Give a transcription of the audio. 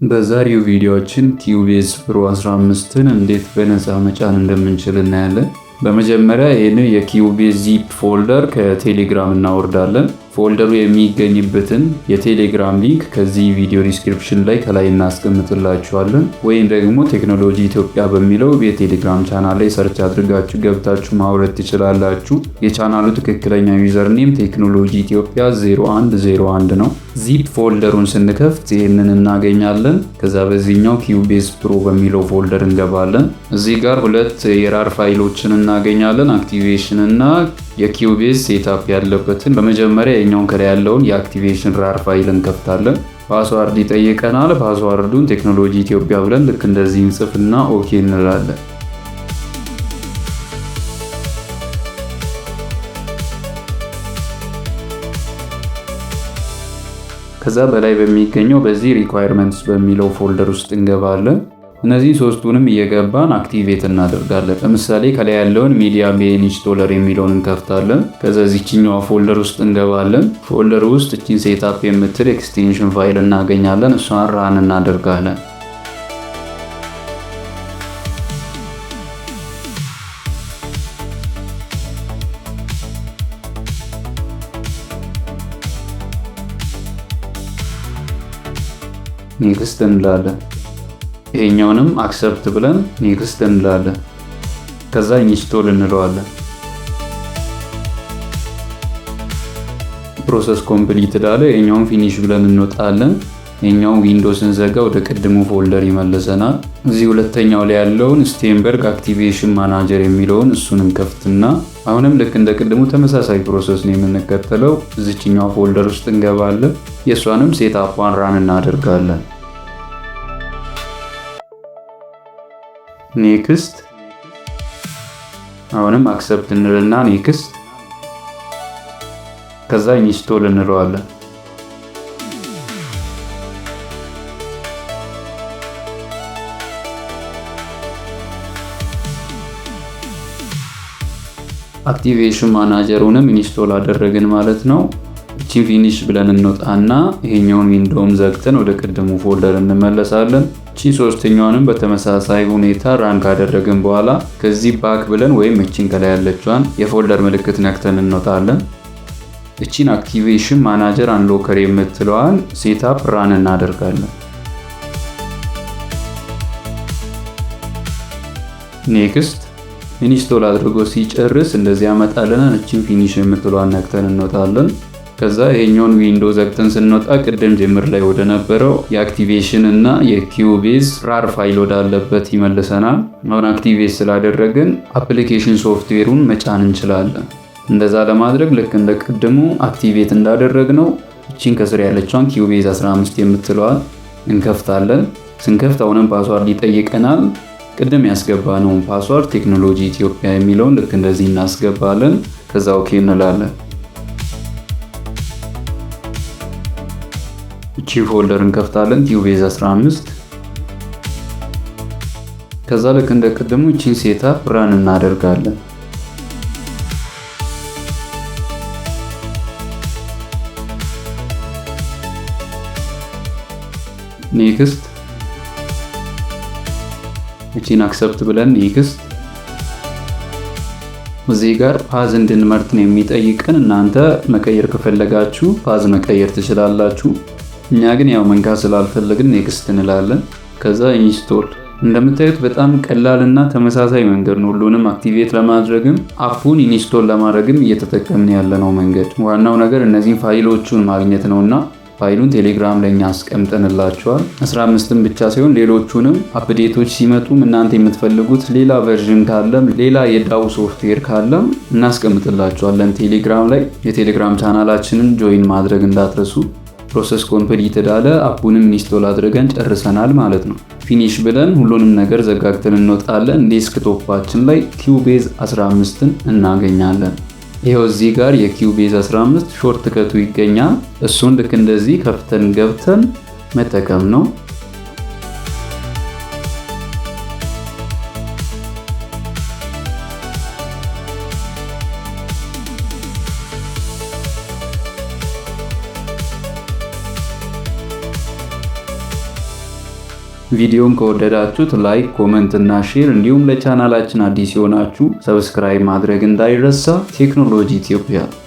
በዛሬው ቪዲዮአችን ኪዩቤዝ ፕሮ 15ን እንዴት በነፃ መጫን እንደምንችል እናያለን። በመጀመሪያ ይህንን የኪዩቤዝ ዚፕ ፎልደር ከቴሌግራም እናወርዳለን። ፎልደሩ የሚገኝበትን የቴሌግራም ሊንክ ከዚህ ቪዲዮ ዲስክሪፕሽን ላይ ከላይ እናስቀምጥላችኋለን። ወይም ደግሞ ቴክኖሎጂ ኢትዮጵያ በሚለው የቴሌግራም ቻናል ላይ ሰርች አድርጋችሁ ገብታችሁ ማውረድ ትችላላችሁ። የቻናሉ ትክክለኛ ዩዘር ኔም ቴክኖሎጂ ኢትዮጵያ 0101 ነው። ዚፕ ፎልደሩን ስንከፍት ይህንን እናገኛለን። ከዛ በዚህኛው ኪዩቤዝ ፕሮ በሚለው ፎልደር እንገባለን። እዚህ ጋር ሁለት የራር ፋይሎችን እናገኛለን፣ አክቲቬሽን እና የኪዩቤዝ ሴታፕ ያለበትን። በመጀመሪያ የኛውን ከላይ ያለውን የአክቲቬሽን ራር ፋይል እንከፍታለን። ፓስዋርድ ይጠይቀናል። ፓስዋርዱን ቴክኖሎጂ ኢትዮጵያ ብለን ልክ እንደዚህ እንጽፍና ኦኬ እንላለን። ከዛ በላይ በሚገኘው በዚህ ሪኳየርመንትስ በሚለው ፎልደር ውስጥ እንገባለን። እነዚህ ሶስቱንም እየገባን አክቲቬት እናደርጋለን። ለምሳሌ ከላይ ያለውን ሚዲያ ቤን ኢንስቶለር የሚለውን እንከፍታለን። ከዛ እዚህኛው ፎልደር ውስጥ እንገባለን። ፎልደር ውስጥ እቺን ሴታፕ የምትል ኤክስቴንሽን ፋይል እናገኛለን። እሷን ራን እናደርጋለን። ኔክስት እንላለን። ይሄኛውንም አክሰፕት ብለን ኔክስት እንላለን። ከዛ ኢንስቶል እንለዋለን። ፕሮሰስ ኮምፕሊትድ አለ። ይሄኛውን ፊኒሽ ብለን እንወጣለን። ይሄኛውን ዊንዶውስ እንዘጋ፣ ወደ ቅድሙ ፎልደር ይመለሰናል። እዚህ ሁለተኛው ላይ ያለውን ስቴንበርግ አክቲቬሽን ማናጀር የሚለውን እሱን እንከፍትና አሁንም ልክ እንደ ቅድሙ ተመሳሳይ ፕሮሰስ ነው የምንከተለው። እዚህኛው ፎልደር ውስጥ እንገባለን። የእሷንም ሴትአፕዋን ራን እናደርጋለን። ኔክስት አሁንም አክሰፕት እንልና ኔክስት፣ ከዛ ኢንስቶል እንለዋለን። አክቲቬሽን ማናጀሩንም ኢንስቶል አደረግን ማለት ነው። እቺን ፊኒሽ ብለን እንወጣና ይሄኛውን ዊንዶውም ዘግተን ወደ ቅድሙ ፎልደር እንመለሳለን። እቺ ሶስተኛውንም በተመሳሳይ ሁኔታ ራን ካደረግን በኋላ ከዚህ ባክ ብለን ወይም እቺን ከላይ ያለችዋን የፎልደር ምልክት ነክተን እንወጣለን። እቺን አክቲቬሽን ማናጀር አንሎከር የምትለዋን ሴታፕ ራን እናደርጋለን። ኔክስት ኢንስቶል አድርጎ ሲጨርስ እንደዚህ ያመጣልናል። እቺን ፊኒሽ የምትለዋን ነክተን እንወጣለን። ከዛ ይሄኛውን ዊንዶው ዘግተን ስንወጣ ቅድም ጅምር ላይ ወደ ነበረው የአክቲቬሽን እና የኪዩቤዝ ራር ፋይል ወዳለበት ይመልሰናል። አሁን አክቲቬት ስላደረግን አፕሊኬሽን ሶፍትዌሩን መጫን እንችላለን። እንደዛ ለማድረግ ልክ እንደ ቅድሙ አክቲቬት እንዳደረግነው እቺን ከስር ያለችውን ኪዩቤዝ 15 የምትለዋል እንከፍታለን። ስንከፍት አሁንም ፓስዋርድ ይጠይቀናል። ቅድም ያስገባነውን ፓስዋርድ ቴክኖሎጂ ኢትዮጵያ የሚለውን ልክ እንደዚህ እናስገባለን። ከዛ ኦኬ እንላለን። እቺ ፎልደር እንከፍታለን፣ ኪዩቤዝ 15። ከዛ ልክ እንደ ቅድሙ እቺን ሴታፕ ራን እናደርጋለን። ኔክስት እቺን አክሰፕት ብለን ኔክስት። እዚህ ጋር ፓዝ እንድንመርጥ ነው የሚጠይቀን። እናንተ መቀየር ከፈለጋችሁ ፓዝ መቀየር ትችላላችሁ። እኛ ግን ያው መንካት ስላልፈለግን ኔክስት እንላለን። ከዛ ኢንስቶል። እንደምታዩት በጣም ቀላል እና ተመሳሳይ መንገድ ነው። ሁሉንም አክቲቬት ለማድረግም አፑን ኢንስቶል ለማድረግም እየተጠቀምን ያለነው መንገድ። ዋናው ነገር እነዚህን ፋይሎቹን ማግኘት ነውና ፋይሉን ቴሌግራም ላይ አስቀምጠንላችኋል። 15ን ብቻ ሳይሆን ሌሎቹንም አፕዴቶች ሲመጡም እናንተ የምትፈልጉት ሌላ ቨርዥን ካለም ሌላ የዳው ሶፍትዌር ካለም እናስቀምጥላችኋለን ቴሌግራም ላይ። የቴሌግራም ቻናላችንን ጆይን ማድረግ እንዳትረሱ። ፕሮሰስ ኮምፕሊትድ አለ። አፑንም ኢንስቶል አድርገን ጨርሰናል ማለት ነው። ፊኒሽ ብለን ሁሉንም ነገር ዘጋግተን እንወጣለን። ዴስክቶፓችን ላይ ኪዩቤዝ 15ን እናገኛለን። ይሄው እዚህ ጋር የኪዩቤዝ 15 ሾርት ከቱ ይገኛል። እሱን ልክ እንደዚህ ከፍተን ገብተን መጠቀም ነው። ቪዲዮን ከወደዳችሁት ላይክ፣ ኮመንት እና ሼር እንዲሁም ለቻናላችን አዲስ የሆናችሁ ሰብስክራይብ ማድረግ እንዳይረሳ። ቴክኖሎጂ ኢትዮጵያ